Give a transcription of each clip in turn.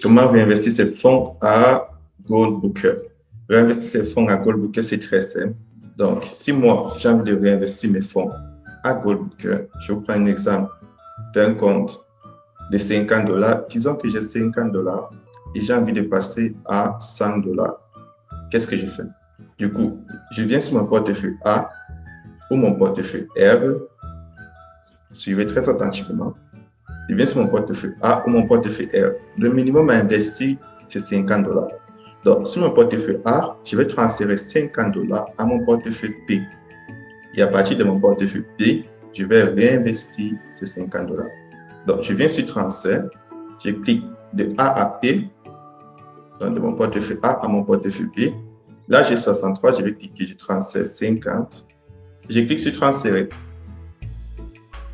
Comment réinvestir ses fonds à Goldbooker? Réinvestir ses fonds à Goldbooker, c'est très simple. Donc, si moi, j'ai envie de réinvestir mes fonds à Goldbooker, je vous prends un exemple d'un compte de $50. Disons que j'ai $50 et j'ai envie de passer à $100. Qu'est-ce que je fais? Du coup, je viens sur mon portefeuille A ou mon portefeuille R. Suivez très attentivement. Je viens sur mon portefeuille A ou mon portefeuille R. Le minimum à investir, c'est $50. Donc, sur mon portefeuille A, je vais transférer $50 à mon portefeuille B. Et à partir de mon portefeuille B, je vais réinvestir ces $50. Donc, je viens sur transfert, je clique de A à P, donc de mon portefeuille A à mon portefeuille B. Là, j'ai 63, je vais cliquer, je transfère 50. Je clique sur transférer.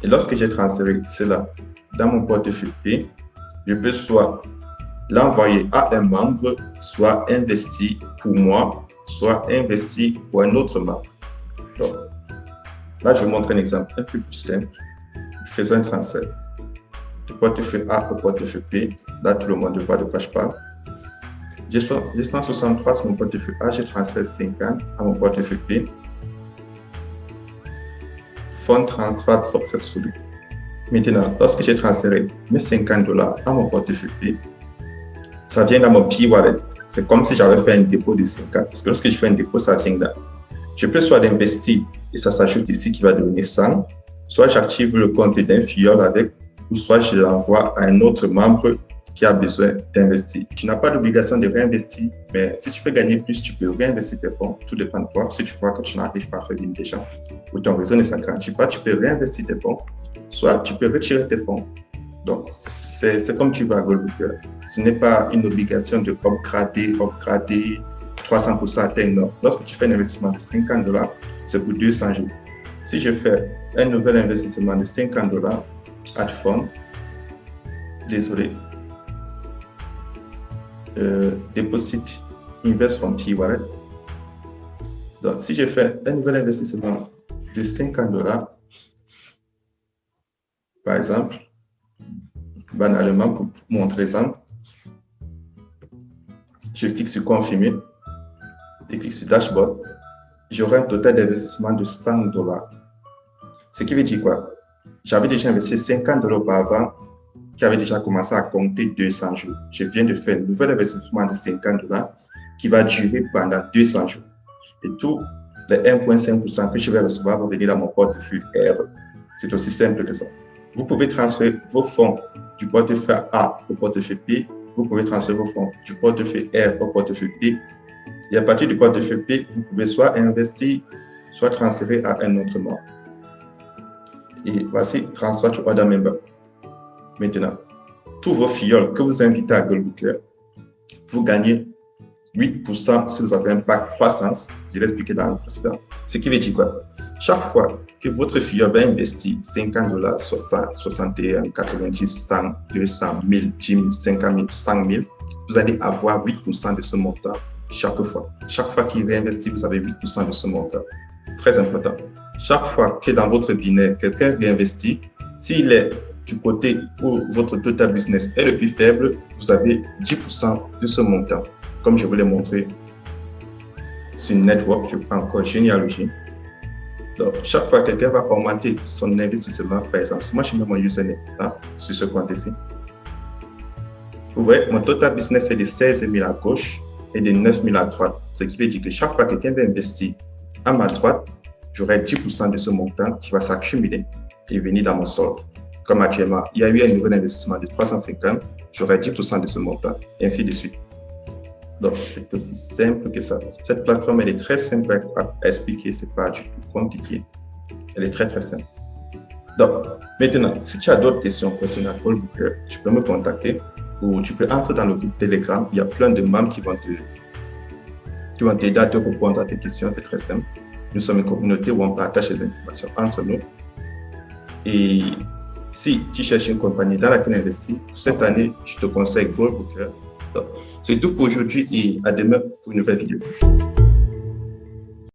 Et lorsque j'ai transféré cela dans mon portefeuille P, je peux soit l'envoyer à un membre, soit investir pour moi, soit investir pour un autre membre. Donc, là, je vous montre un exemple un peu plus simple. Faisons un transfert de portefeuille A au portefeuille P. Là, tout le monde voit de quoi je parle. J'ai 163 sur mon portefeuille A, j'ai transféré 50 à mon portefeuille P. Fund transfer successfully. Maintenant, lorsque j'ai transféré mes $50 à mon portefeuille P, ça vient dans mon P-Wallet. C'est comme si j'avais fait un dépôt de 50. Parce que lorsque je fais un dépôt, ça vient là. Je peux soit d'investir et ça s'ajoute ici qui va devenir 100, soit j'active le compte d'un filleul avec, ou soit je l'envoie à un autre membre qui a besoin d'investir. Tu n'as pas d'obligation de réinvestir, mais si tu veux gagner plus, tu peux réinvestir tes fonds. Tout dépend de toi. Si tu vois que tu n'arrives pas à faire venir des gens ou ton réseau ne s'agrandit pas, tu peux réinvestir tes fonds, soit tu peux retirer tes fonds. Donc, c'est comme tu vas à Goldbooker. Ce n'est pas une obligation de upgrader 300% à tel nom. Lorsque tu fais un investissement de $50, c'est pour 200 jours. Si je fais un nouvel investissement de $50, add fund, désolé, deposit invest from P-Wallet. Donc, si je fais un nouvel investissement de $50, par exemple, banalement, pour montrer exemple, je clique sur confirmer, je clique sur dashboard, j'aurai un total d'investissement de $100. Ce qui veut dire quoi? J'avais déjà investi $50 auparavant, qui avait déjà commencé à compter 200 jours. Je viens de faire un nouvel investissement de $50 qui va durer pendant 200 jours. Et tout les 1,5% que je vais recevoir va venir dans mon portefeuille R. C'est aussi simple que ça. Vous pouvez transférer vos fonds du portefeuille A au portefeuille P. Vous pouvez transférer vos fonds du portefeuille R au portefeuille P. Et à partir du portefeuille P, vous pouvez soit investir, soit transférer à un autre membre. Et voici Transfer to Other Member. Maintenant, tous vos filleuls que vous invitez à Goldbooker, vous gagnez 8% si vous avez un pack croissance. Je l'ai expliqué dans le précédent. Ce qui veut dire quoi? Chaque fois que votre filleul va investir $50, 60, 61, 90, 100, 200, 1000, 10 000, 50 000, 100 000, vous allez avoir 8% de ce montant chaque fois. Chaque fois qu'il réinvestit, vous avez 8% de ce montant. Très important. Chaque fois que dans votre binaire, quelqu'un réinvestit, s'il est du côté où votre total business est le plus faible, vous avez 10% de ce montant. Comme je vous l'ai montré sur Network, je prends encore généalogie. Donc, chaque fois que quelqu'un va augmenter son investissement, par exemple, si moi je mets mon username sur ce compte ici, vous voyez, mon total business est de 16 000 à gauche et de 9 000 à droite. Ce qui veut dire que chaque fois que quelqu'un va investir à ma droite, j'aurai 10% de ce montant qui va s'accumuler et venir dans mon solde. Comme actuellement, il y a eu un nouvel investissement de 350, j'aurai 10% de ce montant, et ainsi de suite. Donc, c'est aussi simple que ça. Cette plateforme, elle est très simple à expliquer, ce n'est pas du tout compliqué. Elle est très, très simple. Donc, maintenant, si tu as d'autres questions concernant Goldbooker, tu peux me contacter ou tu peux entrer dans le groupe Telegram. Il y a plein de membres qui vont t'aider à te répondre à tes questions. C'est très simple. Nous sommes une communauté où on partage les informations entre nous. Et si tu cherches une compagnie dans laquelle investir, pour cette année, je te conseille Goldbooker. C'est tout pour aujourd'hui et à demain pour une nouvelle vidéo.